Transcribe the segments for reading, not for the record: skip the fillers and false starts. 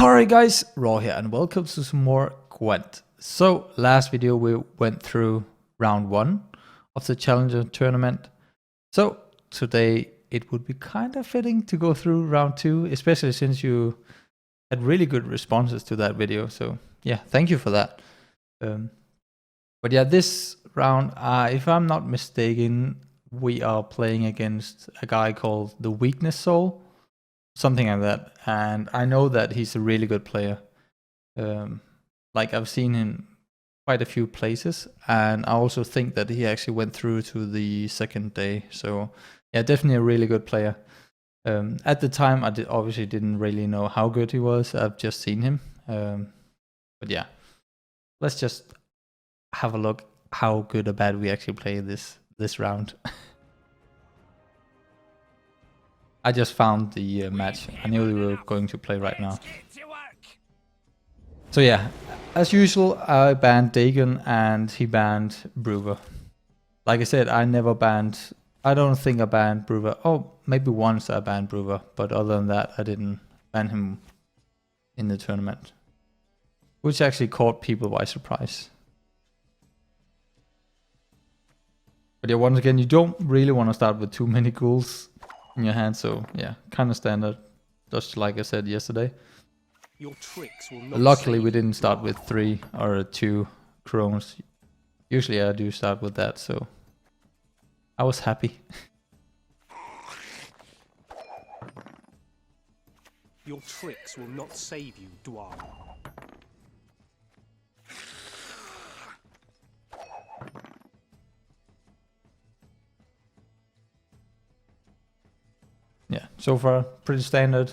Alright guys, Raw here and welcome to some more Gwent. So last video we went through round 1 of the Challenger tournament. So today it would be kind of fitting to go through round 2, especially since you had really good responses to that video. So yeah, thank you for that. But yeah, this round, if I'm not mistaken, we are playing against a guy called the Weakness Soul. Something like that, and I know that he's a really good player. Like I've seen him quite a few places, and I also think that he actually went through to the second day. So yeah, definitely a really good player. At the time, I obviously didn't really know how good he was. I've just seen him. But yeah, let's just have a look how good or bad we actually play this round. I just found the match. I knew we were going to play right now. So yeah, as usual, I banned Dagon and he banned Brewer. Like I said, I don't think I banned Brewer. Oh, maybe once I banned Brewer, but other than that, I didn't ban him in the tournament. Which actually caught people by surprise. But yeah, once again, you don't really want to start with too many ghouls in your hand, so yeah, kind of standard, just like I said yesterday. Your tricks will not Luckily we didn't start with 3 or 2 crones. Usually I do start with that, so I was happy. Your tricks will not save you, Dwarf. Yeah, so far pretty standard,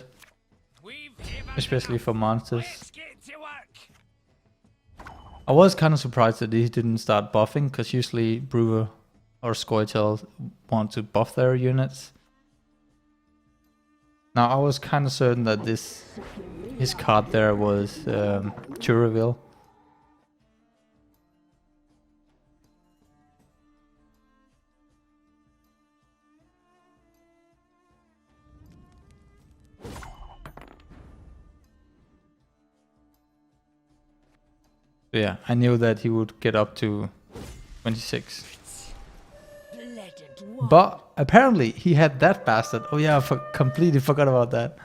especially for monsters. I was kind of surprised that he didn't start buffing, because usually Brewer or scoia'teal want to buff their units. Now I was kind of certain that his card there was to reveal. Yeah, I knew that he would get up to 26. But apparently he had that bastard. Oh yeah, I completely forgot about that.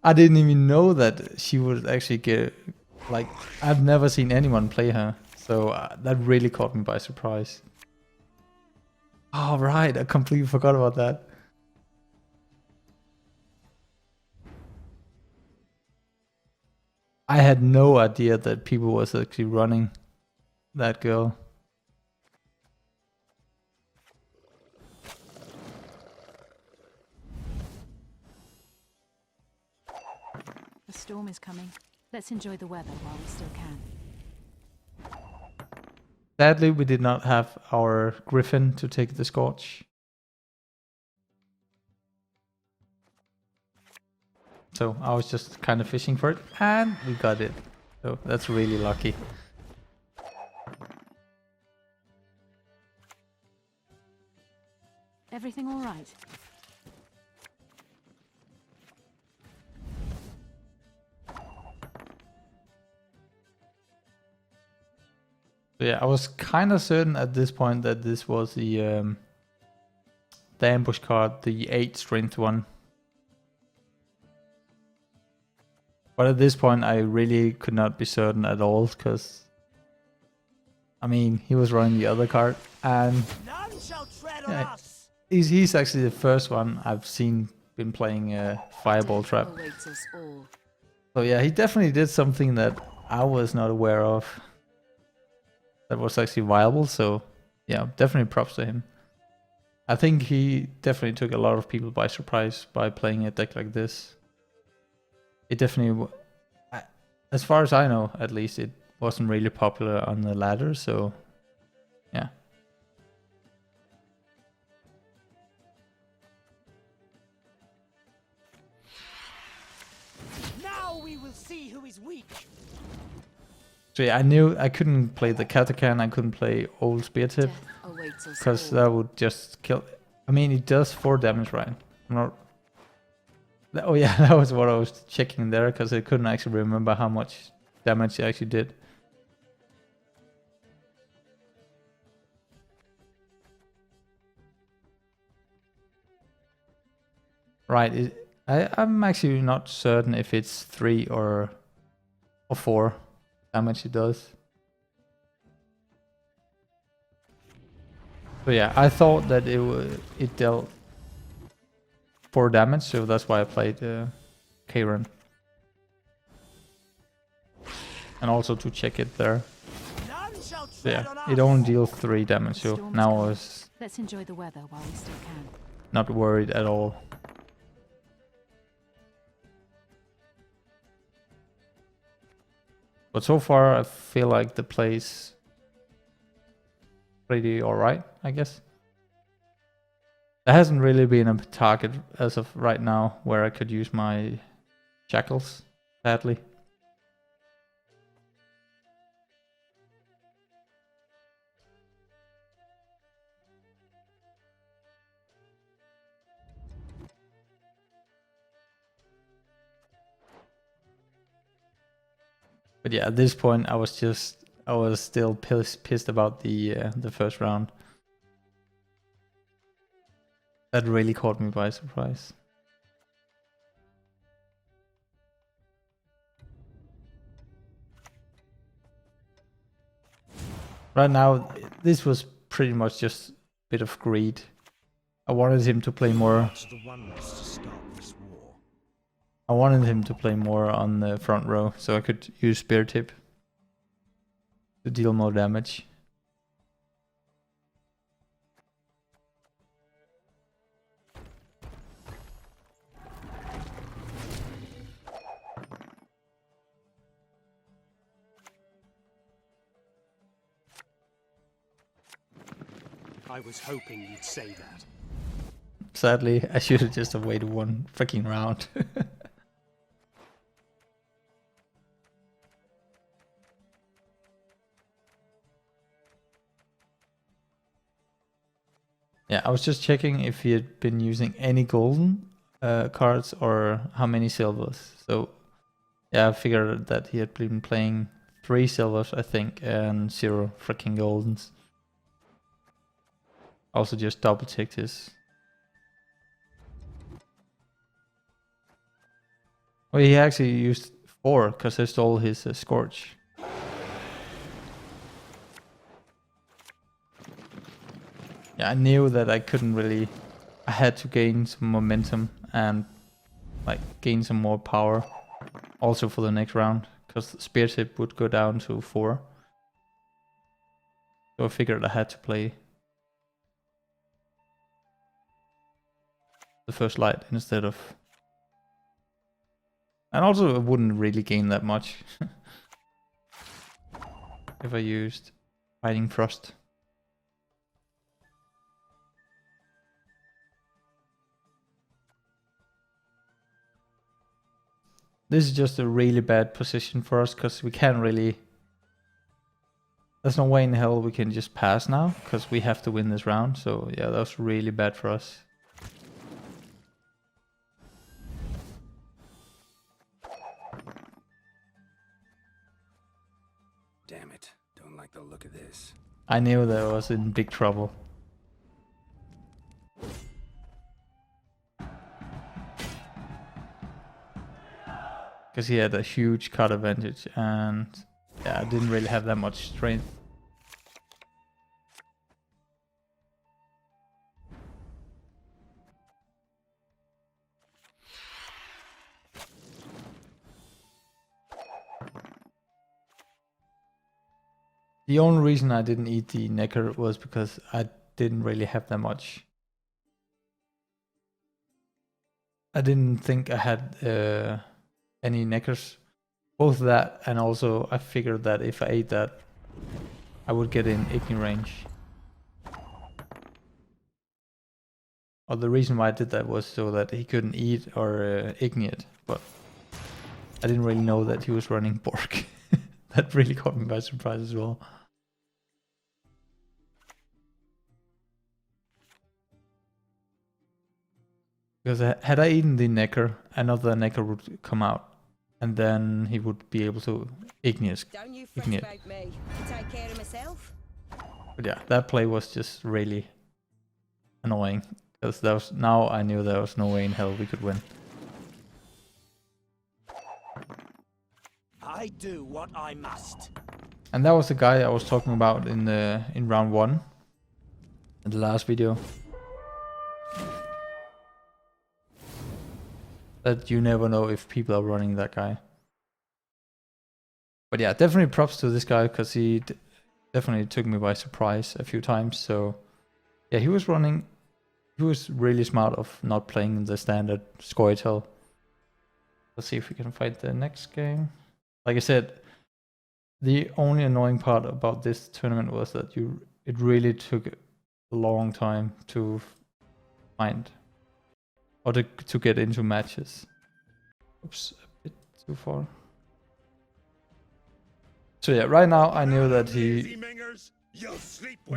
I didn't even know that she would actually get... Like, I've never seen anyone play her. So that really caught me by surprise. Oh right, I completely forgot about that. I had no idea that people was actually running that girl. The storm is coming. Let's enjoy the weather while we still can. Sadly, we did not have our Griffin to take the Scorch. So I was just kind of fishing for it, and we got it. So that's really lucky. Everything all right? So yeah, I was kind of certain at this point that this was the ambush card, the 8 strength one. But at this point, I really could not be certain at all, because, I mean, he was running the other card, and yeah, he's actually the first one I've seen been playing Fireball Trap. So yeah, he definitely did something that I was not aware of that was actually viable, so yeah, definitely props to him. I think he definitely took a lot of people by surprise by playing a deck like this. It definitely, as far as I know, at least, it wasn't really popular on the ladder, so yeah. Now we will see who is weak. So yeah, I knew I couldn't play the Katakan, I couldn't play Old Spear Tip, because that would just kill. I mean, it does 4 damage, right? I'm not... Oh yeah, that was what I was checking there, because I couldn't actually remember how much damage it actually did. Right, I'm actually not certain if it's 3 or 4 damage it does. So yeah, I thought that it dealt 4 damage, so that's why I played Karen. And also to check it there. So yeah, it only deals 3 damage, so Storm's now I coming. was Let's enjoy the weather while we still can. not worried at all. But so far I feel like the play's pretty alright, I guess. There hasn't really been a target as of right now where I could use my shackles, sadly. But yeah, at this point I was still pissed about the first round. That really caught me by surprise. Right now, this was pretty much just a bit of greed. I wanted him to play more. I wanted him to play more on the front row, so I could use Spear Tip to deal more damage. I was hoping you'd say that. Sadly, I should have just waited one freaking round. Yeah, I was just checking if he had been using any golden cards or how many silvers. So yeah, I figured that he had been playing 3 silvers, I think, and 0 freaking goldens. Also just double checked his. Well, he actually used 4 because I stole his Scorch. Yeah, I knew that I couldn't really. I had to gain some momentum and like gain some more power also for the next round, because Spear Tip would go down to 4. So I figured I had to play the first light instead of. And also I wouldn't really gain that much if I used Fighting Frost. This is just a really bad position for us, because we can't really. There's no way in hell we can just pass now, because we have to win this round. So yeah, that was really bad for us. Damn it, don't like the look of this. I knew that I was in big trouble. Because he had a huge card advantage, and yeah, I didn't really have that much strength. The only reason I didn't eat the necker was because I didn't really have that much. I didn't think I had any neckers. Both that, and also I figured that if I ate that, I would get in Igni range. Or the reason why I did that was so that he couldn't eat or Igni it, but I didn't really know that he was running Bork. That really caught me by surprise as well. Because had I eaten the necker, another necker would come out. And then he would be able to igneous. Don't you fret about me. I take care of myself. But yeah, that play was just really annoying. Because there was, now I knew there was no way in hell we could win. I do what I must. And that was the guy I was talking about in round 1. In the last video. That you never know if people are running that guy. But yeah, definitely props to this guy, because he definitely took me by surprise a few times. So yeah, he was running. He was really smart of not playing the standard scoia'teal. Let's see if we can fight the next game. Like I said, the only annoying part about this tournament was that it really took a long time to find or to get into matches. Oops, a bit too far. So yeah, right now I knew that he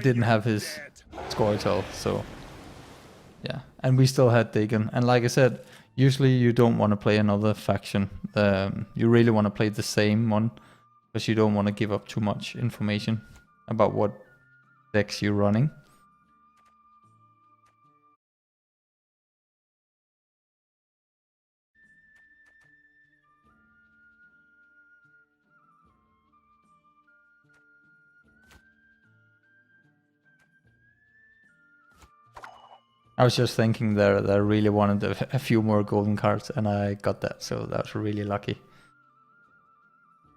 didn't have his scoia'teal, so yeah. And we still had Dagon. And like I said, usually you don't want to play another faction. You really want to play the same one, because you don't want to give up too much information about what decks you're running. I was just thinking there that I really wanted a few more golden cards, and I got that, so that was really lucky.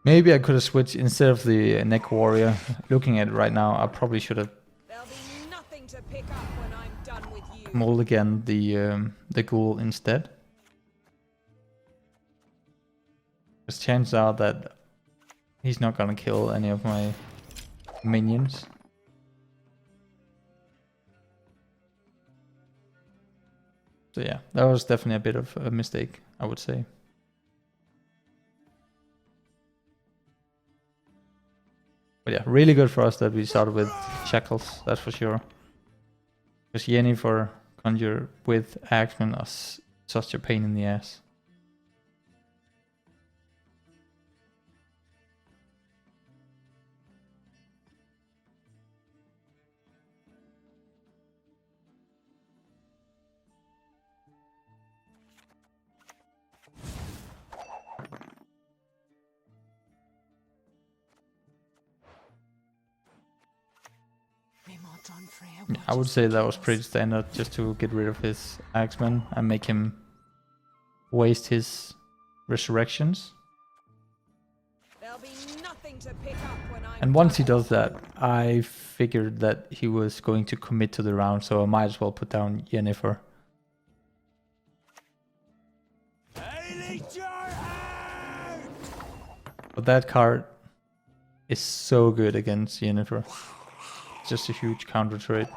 Maybe I could have switched instead of the neck warrior. Looking at it right now, I probably should have There'll be nothing to pick up when I'm done with you. mold again the ghoul instead. Because chances are that he's not gonna kill any of my minions. So yeah, that was definitely a bit of a mistake, I would say. But yeah, really good for us that we started with shackles, that's for sure. Because Yennefer conjure with Axeman are such a pain in the ass. Yeah, I would say that was pretty standard, just to get rid of his Axeman and make him waste his resurrections. There'll be nothing to pick up when I'm And once he done. does that, I figured that he was going to commit to the round, so I might as well put down Yennefer. But that card is so good against Yennefer. It's just a huge counter to it.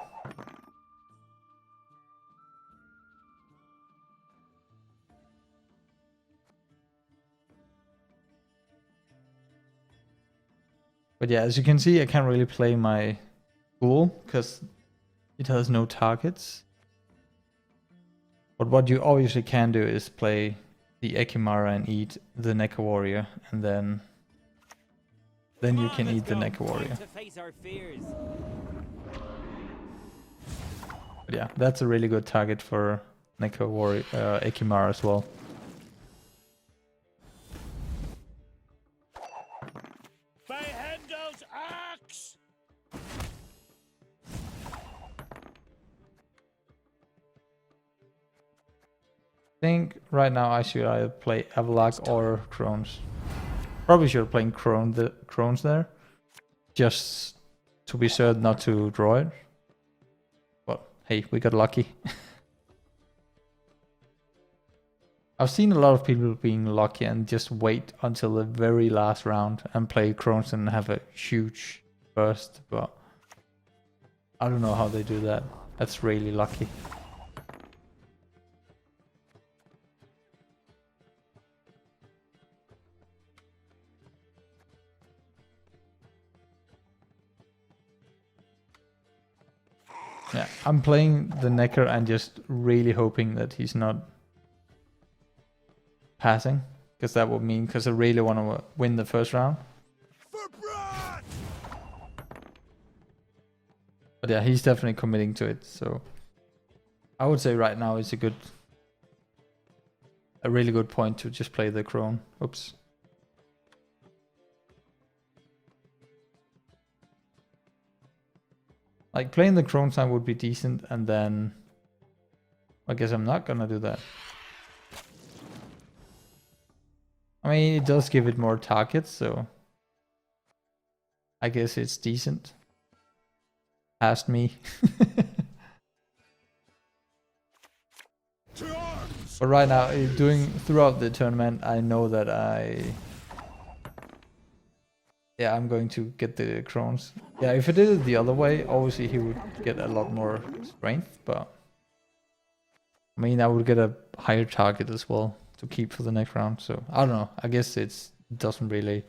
But yeah, as you can see, I can't really play my ghoul because it has no targets. But what you obviously can do is play the Ekimara and eat the Neca Warrior, and then you can eat the Neca Warrior. But yeah, that's a really good target for Neca Warrior, Ekimara as well. I think right now I should either play Avalak or Crones. Probably should have played Crones there, just to be certain not to draw it. But hey, we got lucky. I've seen a lot of people being lucky and just wait until the very last round and play Crones and have a huge burst, but I don't know how they do that. That's really lucky. Yeah, I'm playing the Necker and just really hoping that he's not passing, because that would mean, because I really want to win the first round. But yeah, he's definitely committing to it, so I would say right now is a really good point to just play the Crone. Oops. Like, playing the Crone time would be decent, and then I guess I'm not gonna do that. I mean, it does give it more targets, so I guess it's decent. Past me. But right now, throughout the tournament, I know that I'm going to get the Crones. Yeah, if I did it the other way, obviously he would get a lot more strength, but I mean, I would get a higher target as well to keep for the next round. So I don't know. I guess it doesn't really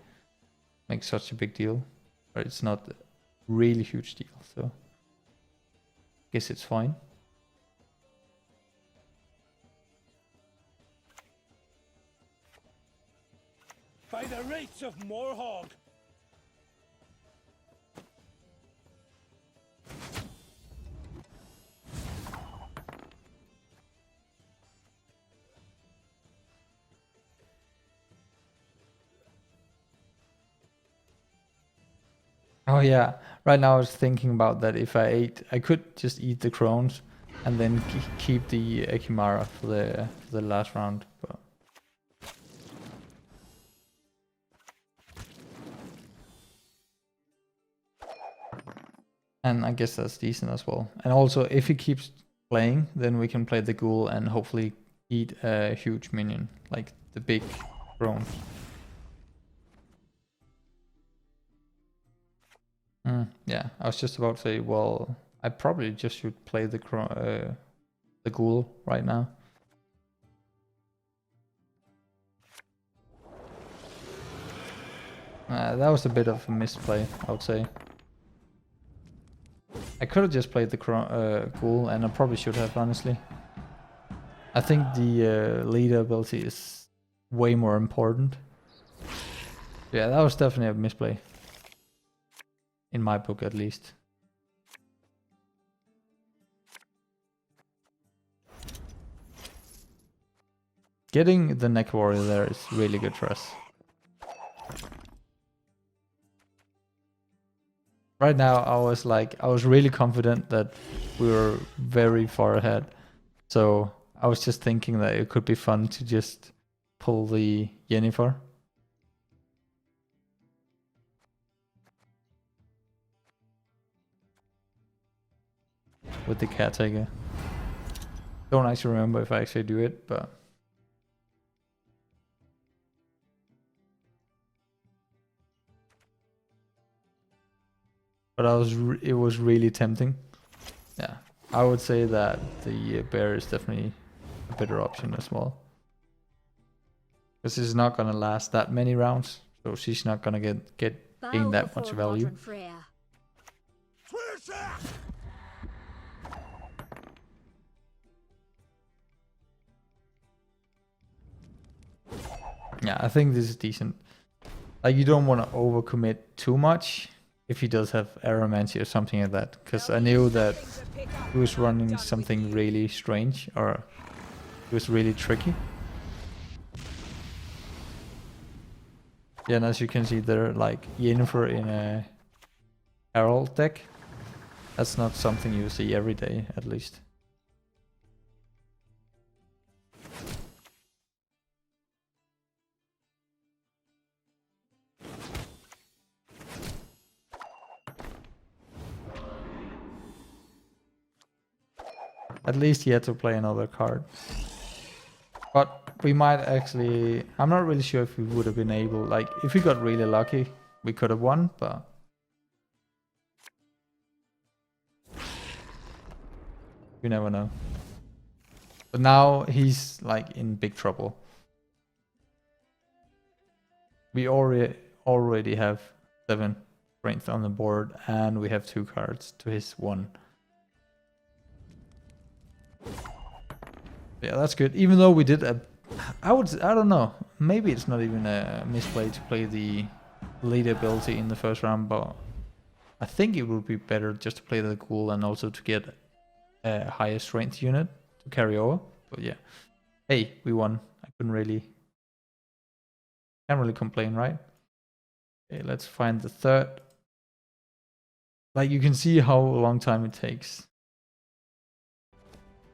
make such a big deal, but it's not a really huge deal. So I guess it's fine. By the rates of Morhog! Oh yeah, right now I was thinking about that. If I could just eat the Crones and then keep the Ekimara for the last round. But and I guess that's decent as well. And also, if he keeps playing, then we can play the Ghoul and hopefully eat a huge minion, like the big Crones. Yeah, I was just about to say, well, I probably just should play the Ghoul right now. That was a bit of a misplay, I would say. I could have just played the Ghoul, and I probably should have, honestly. I think the leader ability is way more important. Yeah, that was definitely a misplay. In my book, at least. Getting the Neck Warrior there is really good for us. Right now, I was really confident that we were very far ahead. So I was just thinking that it could be fun to just pull the Yennefer. With the Caretaker. Don't actually remember if I actually do it, but... But it was really tempting. Yeah, I would say that the bear is definitely a better option as well. Because it's not gonna last that many rounds, so she's not gonna gain that much value. Yeah, I think this is decent. Like, you don't want to overcommit too much if he does have Aromancy or something like that, because I knew that he was running something really strange, or it was really tricky. Yeah, and as you can see there, like Yennefer in a Herald deck, that's not something you see every day, at least. At least he had to play another card. But we might actually... I'm not really sure if we would have been able... Like, if we got really lucky, we could have won, but... You never know. But now he's, like, in big trouble. We already have 7 strength on the board, and we have 2 cards to his 1. Yeah, that's good. Even though we did I don't know. Maybe it's not even a misplay to play the lead ability in the first round, but I think it would be better just to play the ghoul and also to get a higher strength unit to carry over. But yeah, hey, we won. I can't really complain, right? Okay, let's find the third. Like, you can see how long time it takes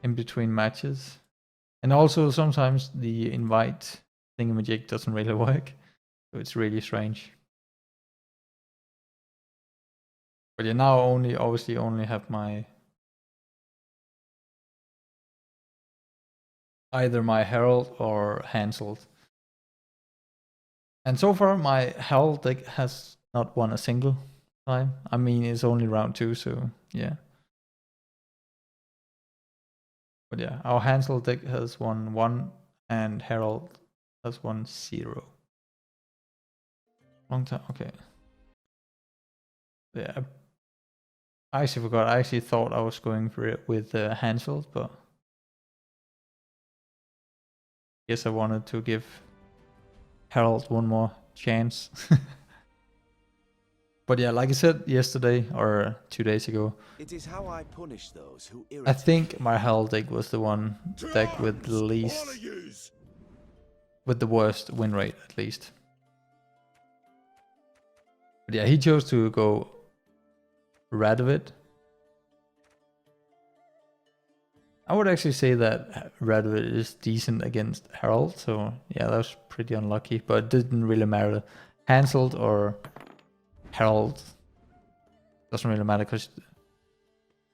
in between matches. And also sometimes the invite thingamajig doesn't really work. So it's really strange. But yeah, now obviously only have my either my Herald or Hansel. And so far my Herald deck has not won a single time. I mean, it's only round 2, so yeah. But yeah, our Hansel deck has won 1 and Herald has won 0. Long time, okay. Yeah, I actually forgot. I actually thought I was going for it with Hansel, but guess I wanted to give Herald one more chance. But yeah, like I said yesterday or 2 days ago, It is how I punish those who I irritate think me. my Herald deck was the one deck with the least, with the worst win rate at least. But yeah, he chose to go Radovid. I would actually say that Radovid is decent against Herald, so yeah, that was pretty unlucky, but it didn't really matter. Hansel or Herald doesn't really matter because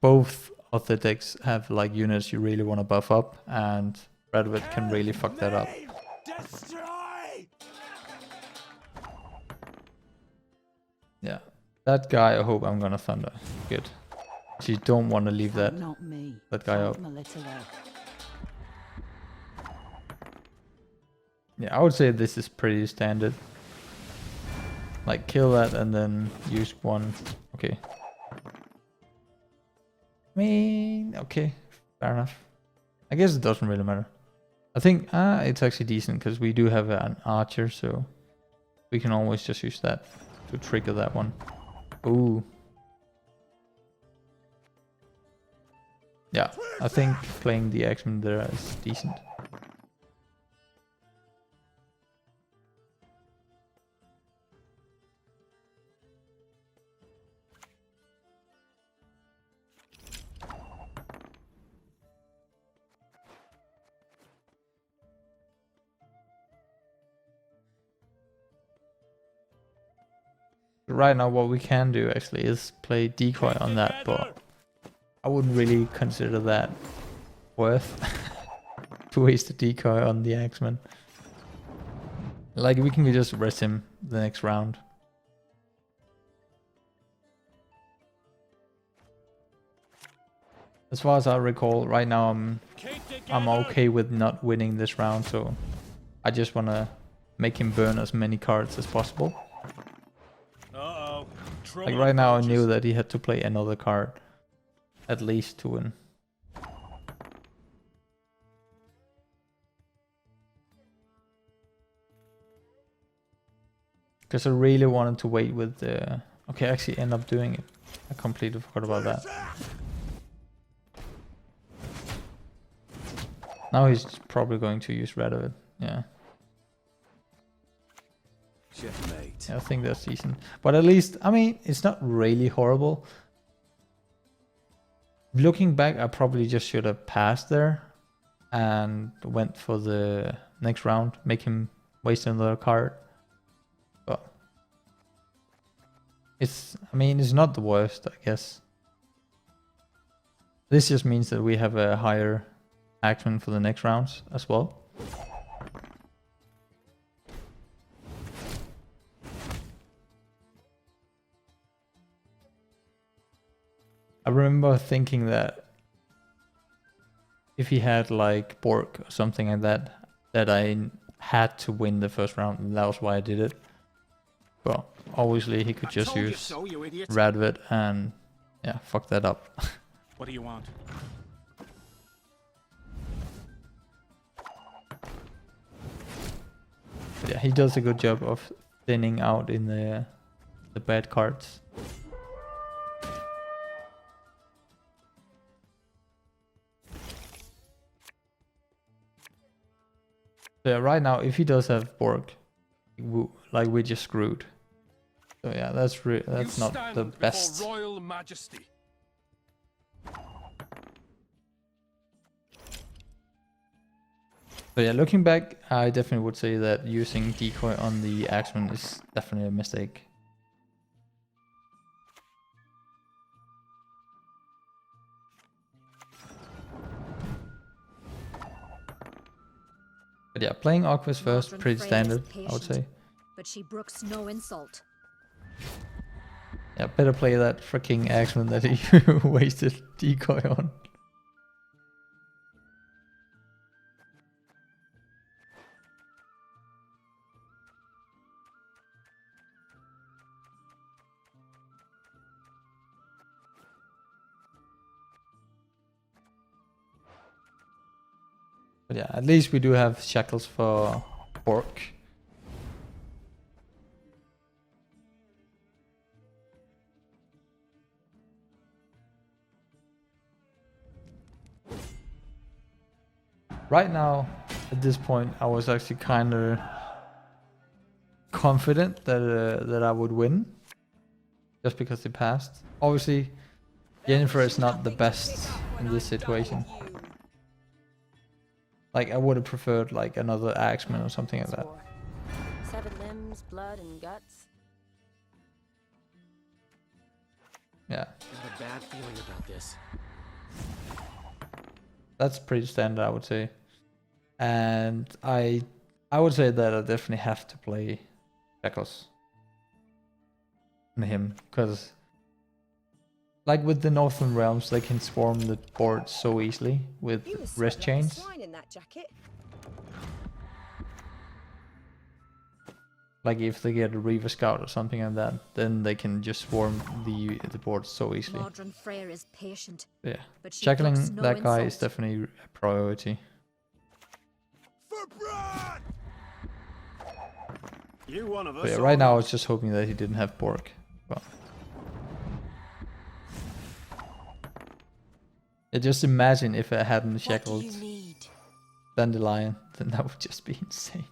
both of the decks have like units you really want to buff up, and Radovid can really fuck that up. Destroy! Yeah, that guy I hope I'm gonna thunder. Good. You don't want to leave that Not me. guy Fight out. Melitolo. Yeah, I would say this is pretty standard. Like, kill that and then use one. Okay. I mean, okay, fair enough. I guess it doesn't really matter. I think it's actually decent because we do have an archer, so we can always just use that to trigger that one. Ooh. Yeah, I think playing the X-Men there is decent. Right now what we can do actually is play decoy on that, but I wouldn't really consider that worth to waste a decoy on the X-Men. Like, we can just rest him the next round. As far as I recall, right now I'm okay with not winning this round, so I just want to make him burn as many cards as possible. Like right now I knew that he had to play another card at least to win. Because I really wanted to wait with the... Okay, I actually end up doing it. I completely forgot about that. Now he's probably going to use Radovid. Yeah. Checkmate. Yeah, I think that's decent. But at least, I mean, it's not really horrible. Looking back, I probably just should have passed there and went for the next round, make him waste another card. But it's, I mean, it's not the worst, I guess. This just means that we have a higher action for the next rounds as well. I remember thinking that if he had like Bork or something like that, that I had to win the first round, and that was why I did it. But obviously he could just use Radovid and yeah, fuck that up. What do you want? Yeah, he does a good job of thinning out in the bad cards. So yeah, right now, if he does have Borg, like we're just screwed. So yeah, that's not the best. Royal Majesty. So yeah, looking back, I definitely would say that using decoy on the Axeman is definitely a mistake. But yeah, playing Aquas first, Modern pretty Freya's standard, I would patient, say. but she brooks no insult. Yeah, better play that freaking Axeman that he wasted decoy on. But yeah, at least we do have shackles for Bork. Right now, at this point, I was actually kind of confident that I would win, just because he passed. Obviously, Jennifer is not the best in this situation. Like, I would have preferred like another Axeman or something like that. 7 limbs, blood, and guts. Yeah, I have a bad feeling about this. that's pretty standard, I would say. And I would say that I definitely have to play Shackles on him, because like with the Northern Realms, they can swarm the board so easily with You must wrist sweat like a chains. swine in that jacket. Like if they get a Reaver Scout or something like that, then they can just swarm the board so easily. Modern Freya is patient, Yeah, but she shackling brooks no that guy is insult. definitely a priority. For blood! You one of us. But yeah, right now I was just hoping that he didn't have Bork. But yeah, just imagine if I hadn't shackled Dandelion, then that would just be insane.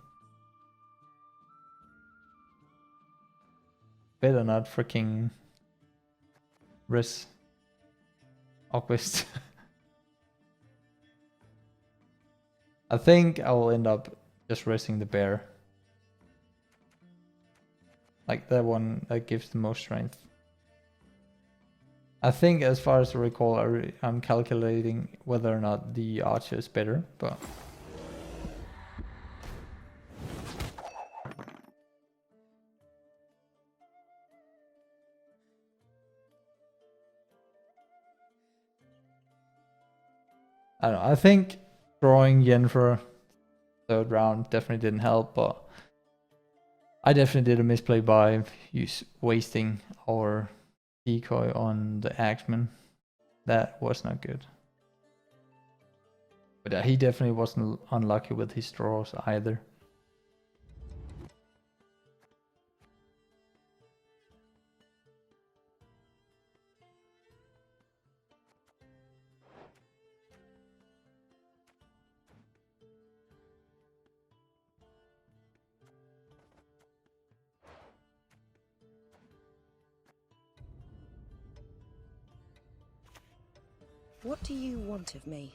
Better not freaking risk Ogwist. I think I will end up just resting the bear. Like that one that gives the most strength. I think as far as I recall, I'm calculating whether or not the archer is better, but I don't know. I think drawing Yennefer third round definitely didn't help, but I definitely did a misplay by wasting our decoy on the Axeman. That was not good. But he definitely wasn't unlucky with his draws either. What do you want of me?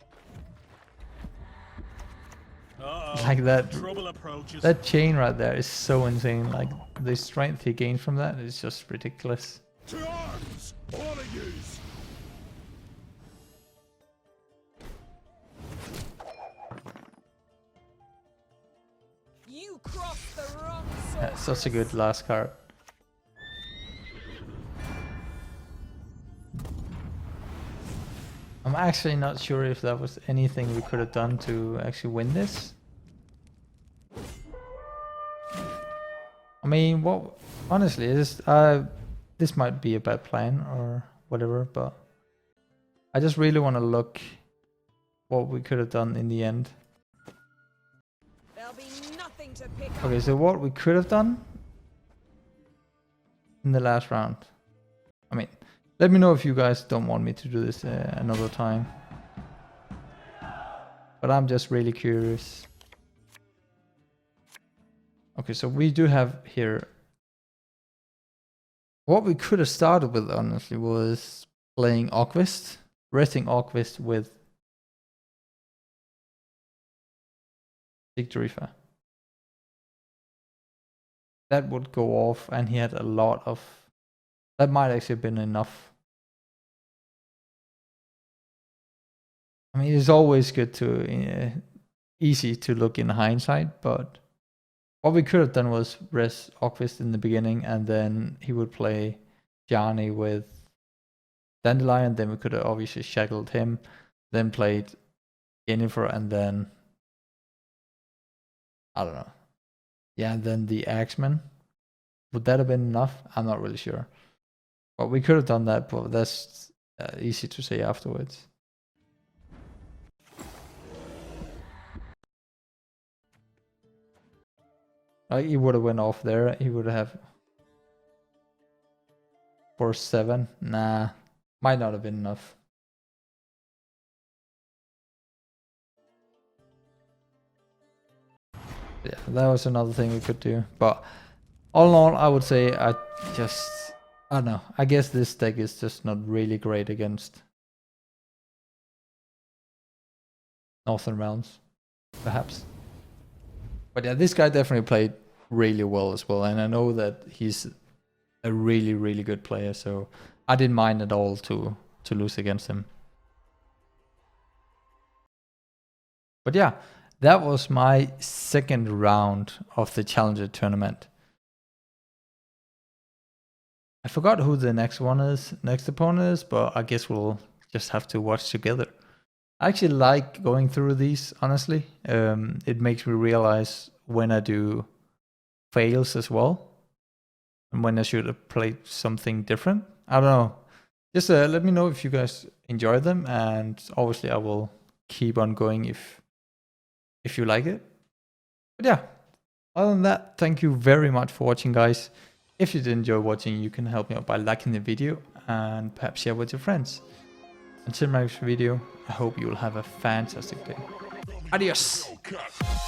Like that Trouble approaches. that chain right there is so insane. Like the strength he gained from that is just ridiculous. To arms, all of yous. You crossed the wrong sword. Yeah, such a good last card. I'm actually not sure if that was anything we could have done to actually win this. I mean, what? Honestly, this might be a bad plan or whatever, but I just really want to look what we could have done in the end. There'll be nothing to pick up. Okay, so what we could have done in the last round. I mean, let me know if you guys don't want me to do this another time. But I'm just really curious. Okay, so we do have here. What we could have started with, honestly, was playing Ogvist, resting Ogvist with Sigtarifa. That would go off, and he had a lot of. That might actually have been enough. I mean, it's always good to easy to look in hindsight, but what we could have done was rest Ogvist in the beginning, and then he would play Gianni with Dandelion. Then we could have obviously shackled him, then played Jennifer, and then I don't know. Yeah, and then the Axeman. Would that have been enough? I'm not really sure. But we could have done that, but that's easy to say afterwards. Like, he would have went off there. He would have 4-7. Nah, might not have been enough. Yeah, that was another thing we could do. But all in all, I would say I don't know. I guess this deck is just not really great against Northern Realms, perhaps. But yeah, this guy definitely played really well as well. And I know that he's a really, really good player. So I didn't mind at all to lose against him. But yeah, that was my second round of the Challenger tournament. I forgot who the next opponent is, but I guess we'll just have to watch together. I actually like going through these, honestly. It makes me realize when I do fails as well, and when I should have played something different. I don't know. Just let me know if you guys enjoy them, and obviously I will keep on going if you like it. But yeah, other than that, thank you very much for watching, guys. If you did enjoy watching, you can help me out by liking the video and perhaps share with your friends. Until my next video, I hope you will have a fantastic day. Adios! Cut.